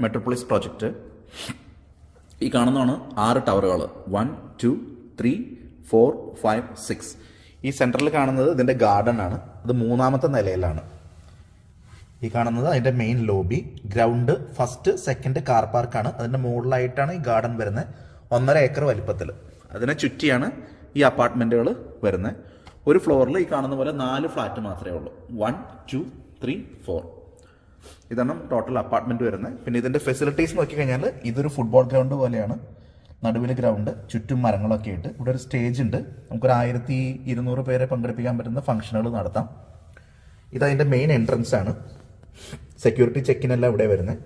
Metropolis project. ഈ കാണുന്നതാണ് 6 ടവറുകൾ. 1, 2, 3, 4, 5, 6. ഈ സെൻറ്ററിൽ കാണുന്നത് ഇതിൻ്റെ ഗാർഡൻ ആണ്. ഇത് 3ാമത്തെ നിലയിലാണ്. ഈ കാണുന്നത് അതിൻ്റെ main lobby. Ground, first, second car പാർക്കാണ്. അതിൻ്റെ മുകളിലായിട്ടാണ് ഈ ഗാർഡൻ വരുന്നത്. 1.5 ഏക്കർ വലിപ്പത്തിൽ. അതിനെ ചുറ്റിയാണ് ഈ അപ്പാർട്ട്മെൻറ്റുകൾ വരുന്നത്. ഒരു ഫ്ലോറിൽ ഈ കാണുന്ന പോലെ 4 ഫ്ലാറ്റ് മാത്രമേ ഉള്ളൂ. 1, 2, 3, 4. ഇതാണ് ടോട്ടൽ അപ്പാർട്ട്മെൻറ്റ് വരുന്നത്. പിന്നെ ഇതിൻ്റെ ഫെസിലിറ്റീസ് നോക്കിക്കഴിഞ്ഞാൽ ഇതൊരു ഫുട്ബോൾ ഗ്രൗണ്ട് പോലെയാണ്. നടുവിൽ ഗ്രൗണ്ട്, ചുറ്റും മരങ്ങളൊക്കെ ആയിട്ട്. ഇവിടെ ഒരു സ്റ്റേജ് ഉണ്ട്. നമുക്കൊരു 1200 പേരെ പങ്കെടുപ്പിക്കാൻ പറ്റുന്ന ഫംഗ്ഷനുകൾ നടത്താം. ഇതതിൻ്റെ മെയിൻ എൻട്രൻസ് ആണ്. സെക്യൂരിറ്റി ചെക്കിനെല്ലാം ഇവിടെ വരുന്നത്.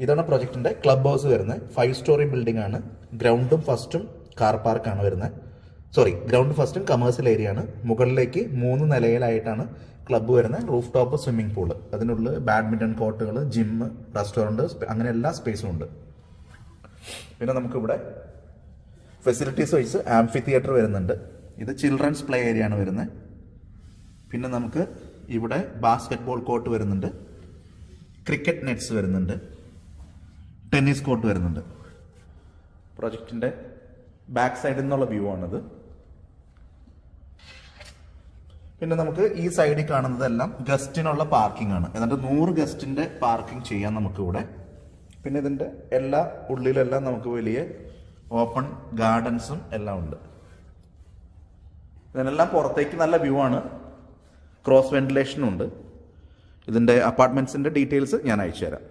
ഇതാണ് പ്രൊജക്ടിൻ്റെ ക്ലബ് ഹൗസ് വരുന്നത്. 5 സ്റ്റോറി ബിൽഡിംഗ് ആണ്. ഗ്രൗണ്ടും ഫസ്റ്റും കാർ പാർക്കാണ് വരുന്നത്. ഗ്രൗണ്ട് ഫസ്റ്റും കമേഴ്സ്യൽ ഏരിയ ആണ്. മുകളിലേക്ക് 3 നിലയിലായിട്ടാണ് ക്ലബ്ബ് വരുന്നത്. റൂഫ് ടോപ്പ് സ്വിമ്മിംഗ് പൂള്, അതിനുള്ളിൽ ബാഡ്മിൻ്റൺ കോർട്ടുകൾ, ജിമ്മ്, റെസ്റ്റോറൻറ്റ്, അങ്ങനെ എല്ലാ സ്പേസും ഉണ്ട്. പിന്നെ നമുക്കിവിടെ ഫെസിലിറ്റീസ് വൈസ് ആംഫി തിയേറ്റർ വരുന്നുണ്ട്. ഇത് ചിൽഡ്രൻസ് പ്ലേ ഏരിയ ആണ് വരുന്നത്. പിന്നെ നമുക്ക് ഇവിടെ ബാസ്കറ്റ് ബോൾ കോർട്ട് വരുന്നുണ്ട്, ക്രിക്കറ്റ് നെറ്റ്സ് വരുന്നുണ്ട്, ടെന്നീസ് കോർട്ട് വരുന്നുണ്ട്. പ്രൊജക്റ്റിൻ്റെ ബാക്ക് സൈഡിൽ നിന്നുള്ള വ്യൂ ആണിത്. പിന്നെ നമുക്ക് ഈ സൈഡിൽ കാണുന്നതെല്ലാം ഗസ്റ്റിനുള്ള പാർക്കിംഗ് ആണ്. എന്നിട്ട് 100 ഗസ്റ്റിൻ്റെ പാർക്കിംഗ് ചെയ്യാം നമുക്കിവിടെ. പിന്നെ ഇതിൻ്റെ എല്ലാ ഉള്ളിലെല്ലാം നമുക്ക് വലിയ ഓപ്പൺ ഗാർഡൻസും എല്ലാം ഉണ്ട്. ഇതിനെല്ലാം പുറത്തേക്ക് നല്ല വ്യൂ ആണ്. ക്രോസ് വെന്റിലേഷനും ഉണ്ട്. ഇതിൻ്റെ അപ്പാർട്ട്മെൻറ്റ്സിൻ്റെ ഡീറ്റെയിൽസ് ഞാൻ അയച്ചു തരാം.